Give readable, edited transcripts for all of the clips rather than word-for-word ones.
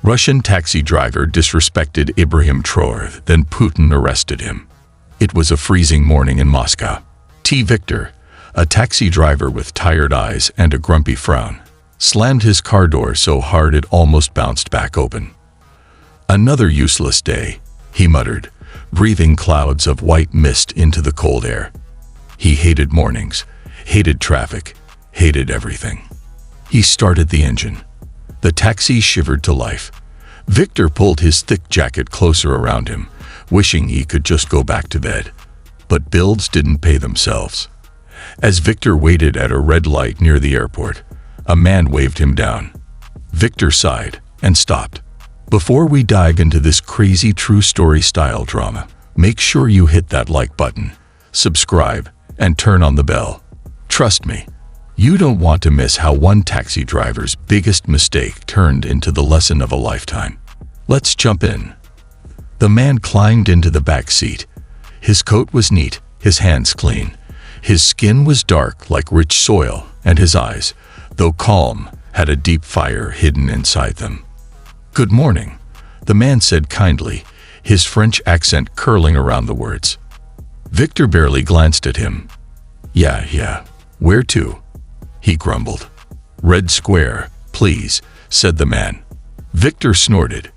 Russian taxi driver disrespected Ibrahim Traore, then Putin arrested him. It was a freezing morning in Moscow. Victor, a taxi driver with tired eyes and a grumpy frown, slammed his car door so hard it almost bounced back open. "Another useless day," he muttered, breathing clouds of white mist into the cold air. He hated mornings, hated traffic, hated everything. He started the engine. The taxi shivered to life. Victor pulled his thick jacket closer around him, wishing he could just go back to bed. But bills didn't pay themselves. As Victor waited at a red light near the airport, a man waved him down. Victor sighed and stopped. Before we dive into this crazy true story style drama, make sure you hit that like button, subscribe, and turn on the bell. Trust me, you don't want to miss how one taxi driver's biggest mistake turned into the lesson of a lifetime. Let's jump in. The man climbed into the back seat. His coat was neat, his hands clean. His skin was dark like rich soil, and his eyes, though calm, had a deep fire hidden inside them. "Good morning," the man said kindly, his French accent curling around the words. Victor barely glanced at him. Yeah, where to?" he grumbled. "Red Square, please," said the man. Victor snorted.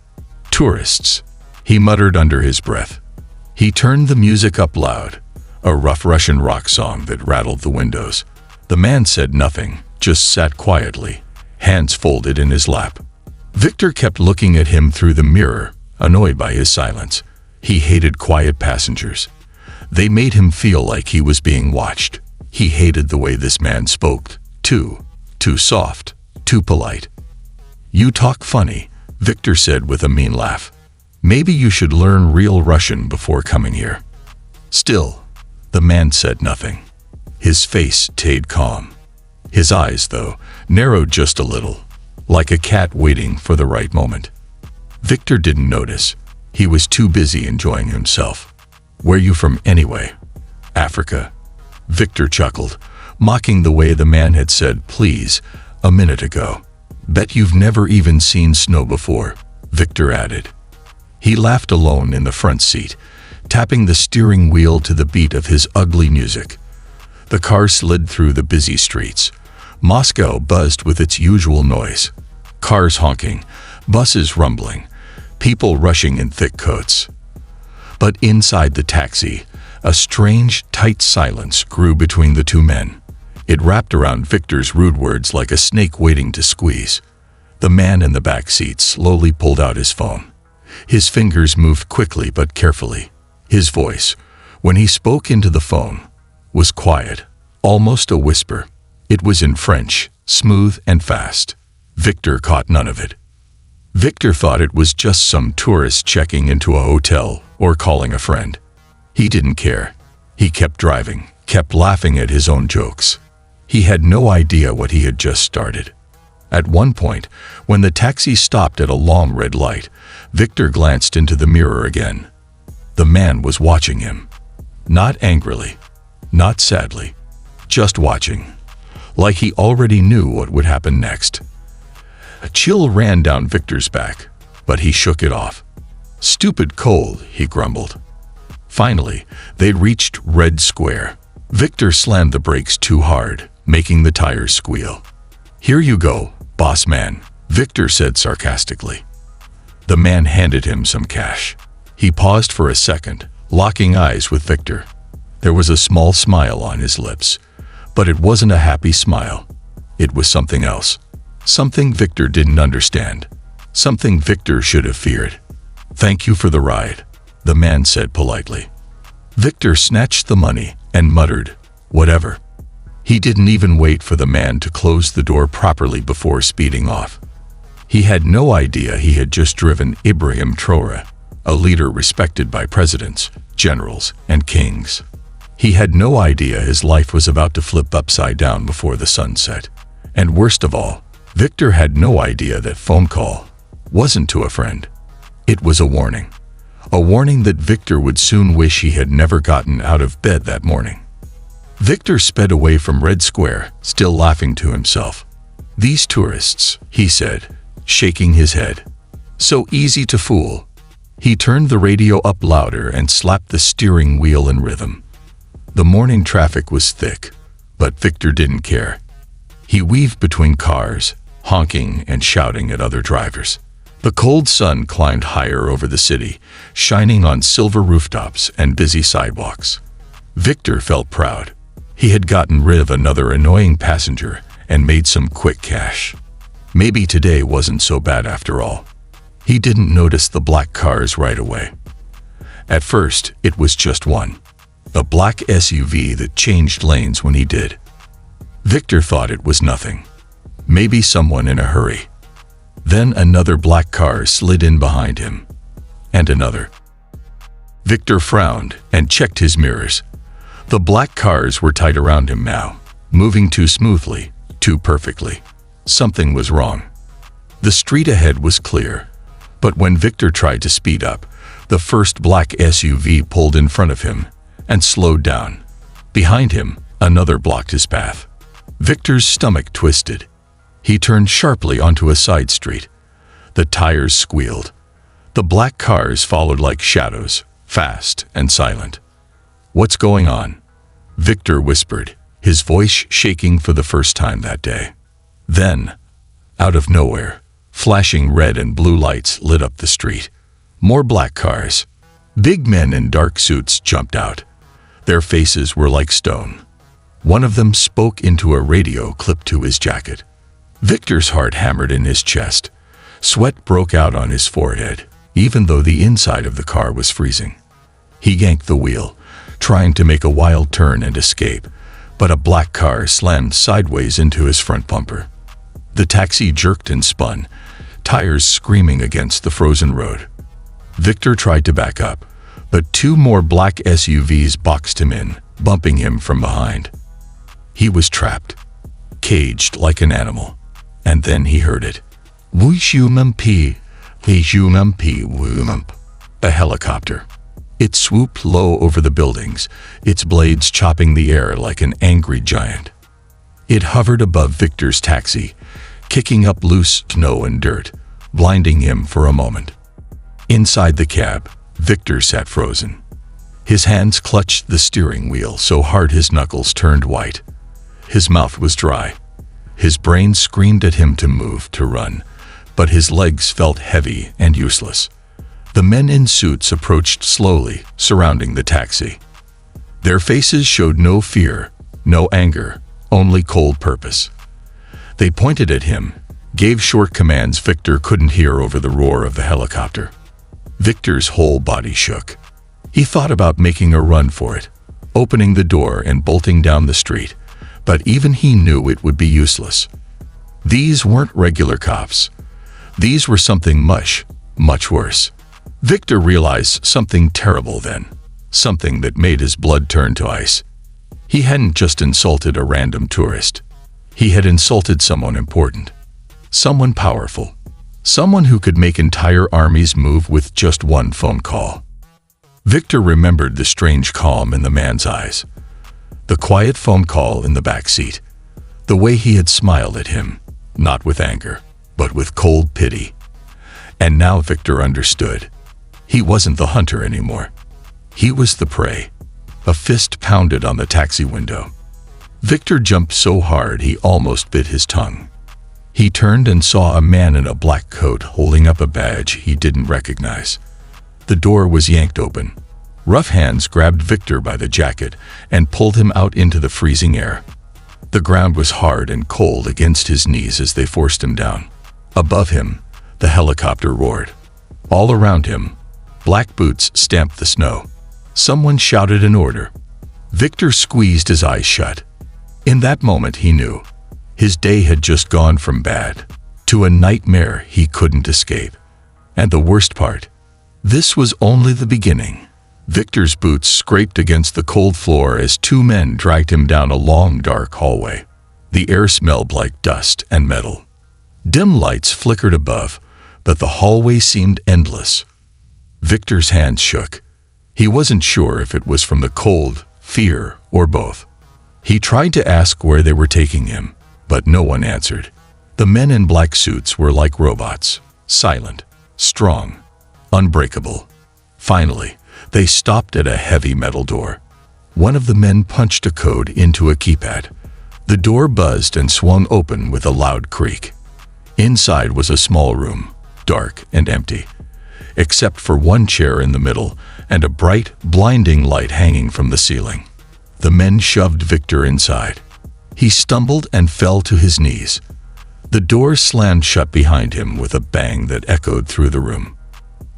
"Tourists," he muttered under his breath. He turned the music up loud, a rough Russian rock song that rattled the windows. The man said nothing, just sat quietly, hands folded in his lap. Victor kept looking at him through the mirror, annoyed by his silence. He hated quiet passengers. They made him feel like he was being watched. He hated the way this man spoke. Too soft, too polite. "You talk funny," Victor said with a mean laugh. "Maybe you should learn real Russian before coming here." Still, the man said nothing. His face stayed calm. His eyes, though, narrowed just a little, like a cat waiting for the right moment. Victor didn't notice. He was too busy enjoying himself. "Where you from anyway?" "Africa." Victor chuckled, mocking the way the man had said "please" a minute ago. "Bet you've never even seen snow before," Victor added. He laughed alone in the front seat, tapping the steering wheel to the beat of his ugly music. The car slid through the busy streets. Moscow buzzed with its usual noise. Cars honking, buses rumbling, people rushing in thick coats. But inside the taxi, a strange, tight silence grew between the two men. It wrapped around Victor's rude words like a snake waiting to squeeze. The man in the back seat slowly pulled out his phone. His fingers moved quickly but carefully. His voice, when he spoke into the phone, was quiet, almost a whisper. It was in French, smooth and fast. Victor caught none of it. Victor thought it was just some tourist checking into a hotel or calling a friend. He didn't care. He kept driving, kept laughing at his own jokes. He had no idea what he had just started. At one point, when the taxi stopped at a long red light, Victor glanced into the mirror again. The man was watching him. Not angrily, not sadly, just watching, like he already knew what would happen next. A chill ran down Victor's back, but he shook it off. "Stupid cold," he grumbled. Finally, they'd reached Red Square. Victor slammed the brakes too hard, making the tires squeal. "Here you go, boss man," Victor said sarcastically. The man handed him some cash. He paused for a second, locking eyes with Victor. There was a small smile on his lips, but it wasn't a happy smile. It was something else. Something Victor didn't understand. Something Victor should have feared. "Thank you for the ride," the man said politely. Victor snatched the money and muttered, "Whatever." He didn't even wait for the man to close the door properly before speeding off. He had no idea he had just driven Ibrahim Traore, a leader respected by presidents, generals, and kings. He had no idea his life was about to flip upside down before the sun set. And worst of all, Victor had no idea that phone call wasn't to a friend. It was a warning. A warning that Victor would soon wish he had never gotten out of bed that morning. Victor sped away from Red Square, still laughing to himself. "These tourists," he said, shaking his head. So easy to fool. He turned the radio up louder and slapped the steering wheel in rhythm. The morning traffic was thick, but Victor didn't care. He weaved between cars, honking and shouting at other drivers. The cold sun climbed higher over the city, shining on silver rooftops and busy sidewalks. Victor felt proud. He had gotten rid of another annoying passenger and made some quick cash. Maybe today wasn't so bad after all. He didn't notice the black cars right away. At first, it was just one, a black SUV that changed lanes when he did. Victor thought it was nothing. Maybe someone in a hurry. Then another black car slid in behind him. And another. Victor frowned and checked his mirrors. The black cars were tight around him now, moving too smoothly, too perfectly. Something was wrong. The street ahead was clear, but when Victor tried to speed up, the first black SUV pulled in front of him and slowed down. Behind him, another blocked his path. Victor's stomach twisted. He turned sharply onto a side street. The tires squealed. The black cars followed like shadows, fast and silent. "What's going on?" Victor whispered, his voice shaking for the first time that day. Then, out of nowhere, flashing red and blue lights lit up the street. More black cars. Big men in dark suits jumped out. Their faces were like stone. One of them spoke into a radio clipped to his jacket. Victor's heart hammered in his chest. Sweat broke out on his forehead, even though the inside of the car was freezing. He yanked the wheel, trying to make a wild turn and escape, but a black car slammed sideways into his front bumper. The taxi jerked and spun, tires screaming against the frozen road. Victor tried to back up, but two more black SUVs boxed him in, bumping him from behind. He was trapped, caged like an animal. And then he heard it. A helicopter. It swooped low over the buildings, its blades chopping the air like an angry giant. It hovered above Victor's taxi, kicking up loose snow and dirt, blinding him for a moment. Inside the cab, Victor sat frozen. His hands clutched the steering wheel so hard his knuckles turned white. His mouth was dry. His brain screamed at him to move, to run, but his legs felt heavy and useless. The men in suits approached slowly, surrounding the taxi. Their faces showed no fear, no anger, only cold purpose. They pointed at him, gave short commands Victor couldn't hear over the roar of the helicopter. Victor's whole body shook. He thought about making a run for it, opening the door and bolting down the street, but even he knew it would be useless. These weren't regular cops. These were something much worse. Victor realized something terrible then, something that made his blood turn to ice. He hadn't just insulted a random tourist. He had insulted someone important, someone powerful, someone who could make entire armies move with just one phone call. Victor remembered the strange calm in the man's eyes, the quiet phone call in the back seat, the way he had smiled at him, not with anger, but with cold pity. And now Victor understood. He wasn't the hunter anymore. He was the prey. A fist pounded on the taxi window. Victor jumped so hard he almost bit his tongue. He turned and saw a man in a black coat holding up a badge he didn't recognize. The door was yanked open. Rough hands grabbed Victor by the jacket and pulled him out into the freezing air. The ground was hard and cold against his knees as they forced him down. Above him, the helicopter roared. All around him, black boots stamped the snow. Someone shouted an order. Victor squeezed his eyes shut. In that moment he knew. His day had just gone from bad to a nightmare he couldn't escape. And the worst part, this was only the beginning. Victor's boots scraped against the cold floor as two men dragged him down a long, dark hallway. The air smelled like dust and metal. Dim lights flickered above, but the hallway seemed endless. Victor's hands shook. He wasn't sure if it was from the cold, fear, or both. He tried to ask where they were taking him, but no one answered. The men in black suits were like robots, silent. strong, unbreakable. Finally, they stopped at a heavy metal door. One of the men punched a code into a keypad. The door buzzed and swung open with a loud creak. Inside was a small room, dark and empty, except for one chair in the middle and a bright, blinding light hanging from the ceiling. The men shoved Victor inside. He stumbled and fell to his knees. The door slammed shut behind him with a bang that echoed through the room.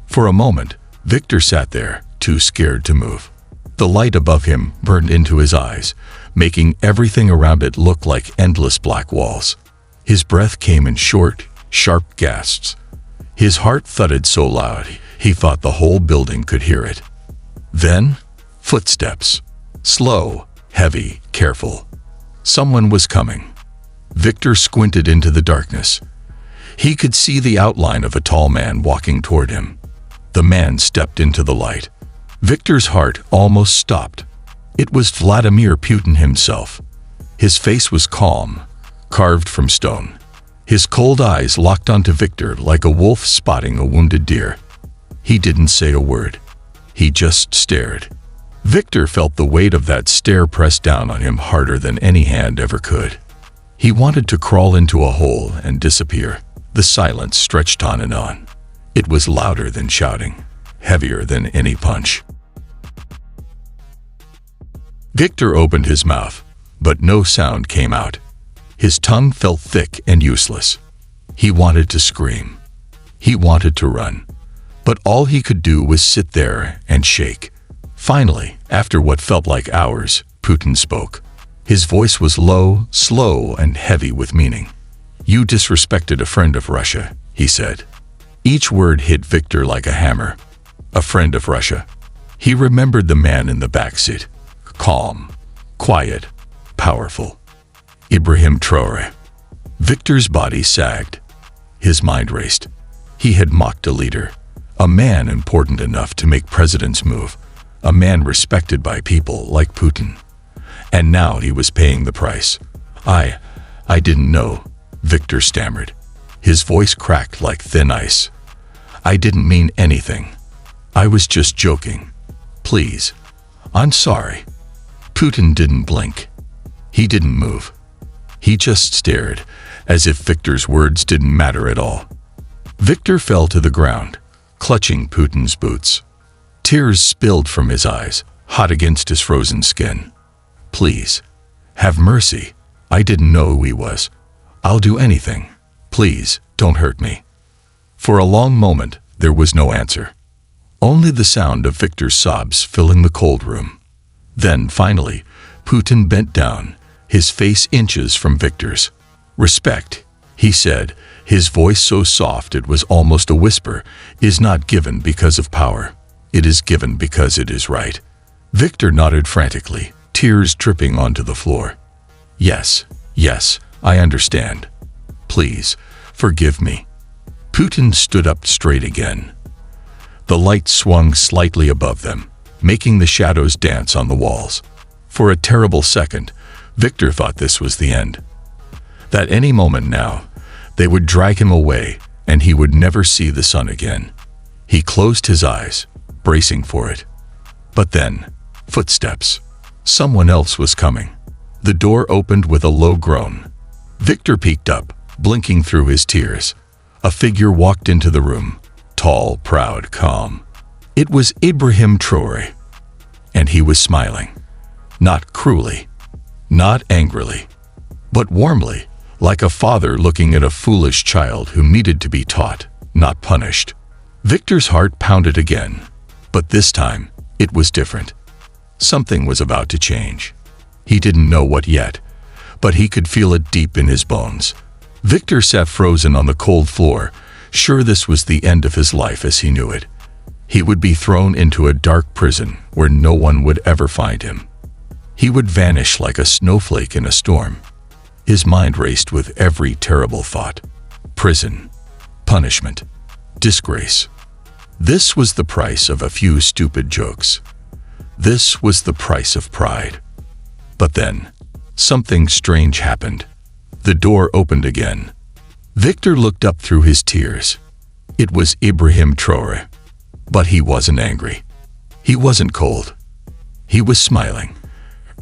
For a moment, Victor sat there, too scared to move. The light above him burned into his eyes, making everything around it look like endless black walls. His breath came in short, sharp gasps. His heart thudded so loud, he thought the whole building could hear it. Then, footsteps. Slow, heavy, careful. Someone was coming. Victor squinted into the darkness. He could see the outline of a tall man walking toward him. The man stepped into the light. Victor's heart almost stopped. It was Vladimir Putin himself. His face was calm, carved from stone. His cold eyes locked onto Victor like a wolf spotting a wounded deer. He didn't say a word. He just stared. Victor felt the weight of that stare press down on him harder than any hand ever could. He wanted to crawl into a hole and disappear. The silence stretched on and on. It was louder than shouting, heavier than any punch. Victor opened his mouth, but no sound came out. His tongue felt thick and useless. He wanted to scream. He wanted to run. But all he could do was sit there and shake. Finally, after what felt like hours, Putin spoke. His voice was low, slow, and heavy with meaning. "You disrespected a friend of Russia," he said. Each word hit Victor like a hammer. A friend of Russia. He remembered the man in the backseat. Calm, quiet, powerful. Ibrahim Traore. Victor's body sagged. His mind raced. He had mocked a leader, a man important enough to make presidents move, a man respected by people like Putin. And now he was paying the price. I didn't know," Victor stammered. His voice cracked like thin ice. "I didn't mean anything. I was just joking. Please. I'm sorry." Putin didn't blink. He didn't move. He just stared, as if Victor's words didn't matter at all. Victor fell to the ground, clutching Putin's boots. Tears spilled from his eyes, hot against his frozen skin. "Please. Have mercy. I didn't know who he was. I'll do anything. Please, don't hurt me." For a long moment, there was no answer. Only the sound of Victor's sobs filling the cold room. Then, finally, Putin bent down, his face inches from Victor's. "Respect," he said, his voice so soft it was almost a whisper, "is not given because of power. It is given because it is right." Victor nodded frantically, tears dripping onto the floor. Yes, I understand. Please, forgive me." Putin stood up straight again. The light swung slightly above them, making the shadows dance on the walls. For a terrible second, Victor thought this was the end. That any moment now, they would drag him away and he would never see the sun again. He closed his eyes, bracing for it. But then, footsteps. Someone else was coming. The door opened with a low groan. Victor peeked up, blinking through his tears. A figure walked into the room, tall, proud, calm. It was Ibrahim Traore. And he was smiling. Not cruelly, not angrily, but warmly, like a father looking at a foolish child who needed to be taught, not punished. Victor's heart pounded again, but this time, it was different. Something was about to change. He didn't know what yet, but he could feel it deep in his bones. Victor sat frozen on the cold floor, sure this was the end of his life as he knew it. He would be thrown into a dark prison where no one would ever find him. He would vanish like a snowflake in a storm. His mind raced with every terrible thought. Prison, punishment, disgrace. This was the price of a few stupid jokes. This was the price of pride. But then, something strange happened. The door opened again. Victor looked up through his tears. It was Ibrahim Traore. But he wasn't angry. He wasn't cold. He was smiling.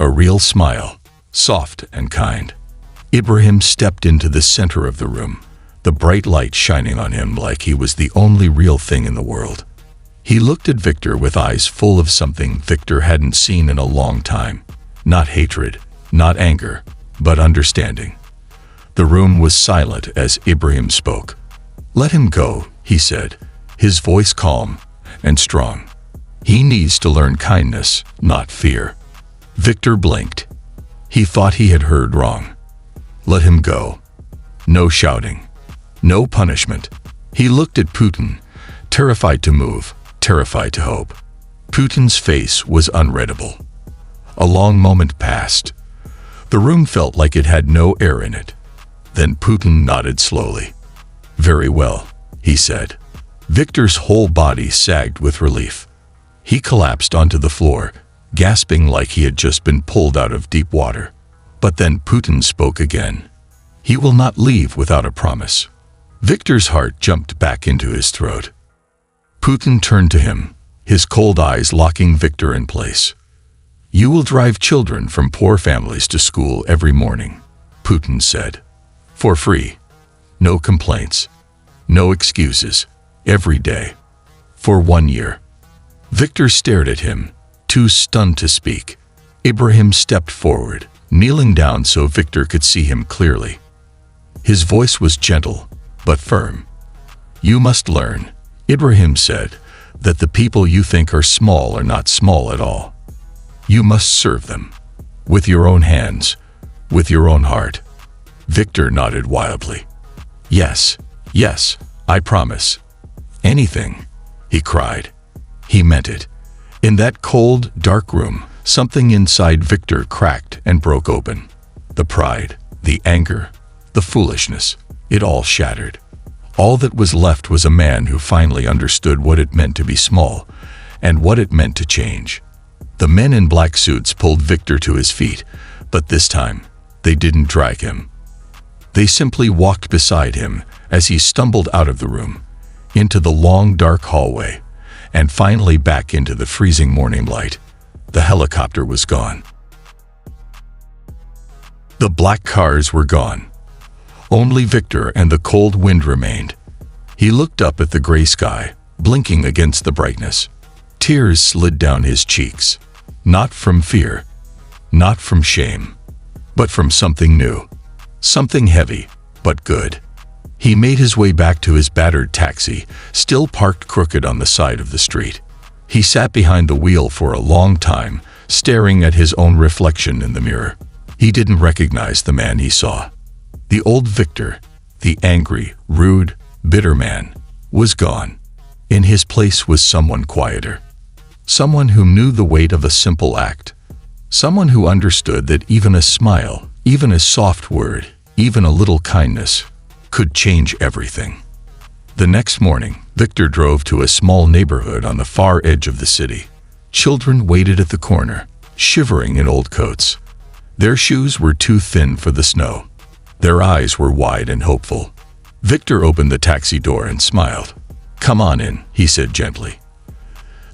A real smile, soft and kind. Ibrahim stepped into the center of the room, the bright light shining on him like he was the only real thing in the world. He looked at Victor with eyes full of something Victor hadn't seen in a long time. Not hatred, not anger, but understanding. The room was silent as Ibrahim spoke. "Let him go," he said, his voice calm and strong. "He needs to learn kindness, not fear." Victor blinked. He thought he had heard wrong. Let him go. No shouting. No punishment. He looked at Putin, terrified to move, terrified to hope. Putin's face was unreadable. A long moment passed. The room felt like it had no air in it. Then Putin nodded slowly. "Very well," he said. Victor's whole body sagged with relief. He collapsed onto the floor, gasping like he had just been pulled out of deep water. But then Putin spoke again. "He will not leave without a promise." Victor's heart jumped back into his throat. Putin turned to him, his cold eyes locking Victor in place. "You will drive children from poor families to school every morning," Putin said. "For free. No complaints. No excuses. Every day. For 1 year." Victor stared at him, too stunned to speak. Ibrahim stepped forward, kneeling down so Victor could see him clearly. His voice was gentle, but firm. "You must learn," Ibrahim said, "that the people you think are small are not small at all. You must serve them. With your own hands. With your own heart." Victor nodded wildly. "Yes, yes, I promise. Anything," he cried. He meant it. In that cold, dark room, something inside Victor cracked and broke open. The pride, the anger, the foolishness, it all shattered. All that was left was a man who finally understood what it meant to be small and what it meant to change. The men in black suits pulled Victor to his feet, but this time, they didn't drag him. They simply walked beside him as he stumbled out of the room, into the long dark hallway, and finally back into the freezing morning light. The helicopter was gone. The black cars were gone. Only Victor and the cold wind remained. He looked up at the gray sky, blinking against the brightness. Tears slid down his cheeks. Not from fear, not from shame, but from something new. Something heavy, but good. He made his way back to his battered taxi, still parked crooked on the side of the street. He sat behind the wheel for a long time, staring at his own reflection in the mirror. He didn't recognize the man he saw. The old Victor, the angry, rude, bitter man, was gone. In his place was someone quieter. Someone who knew the weight of a simple act. Someone who understood that even a smile, even a soft word, even a little kindness, could change everything. The next morning, Victor drove to a small neighborhood on the far edge of the city. Children waited at the corner, shivering in old coats. Their shoes were too thin for the snow. Their eyes were wide and hopeful. Victor opened the taxi door and smiled. "Come on in," he said gently.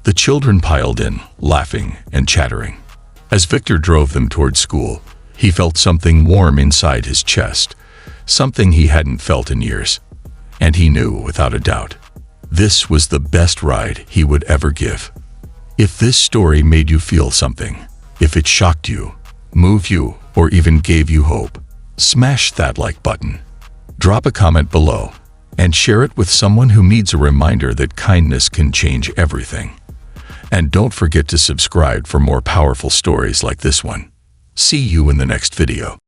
The children piled in, laughing and chattering. As Victor drove them toward school, he felt something warm inside his chest, something he hadn't felt in years. And he knew, without a doubt, this was the best ride he would ever give. If this story made you feel something, if it shocked you, moved you, or even gave you hope, smash that like button. Drop a comment below and share it with someone who needs a reminder that kindness can change everything. And don't forget to subscribe for more powerful stories like this one. See you in the next video.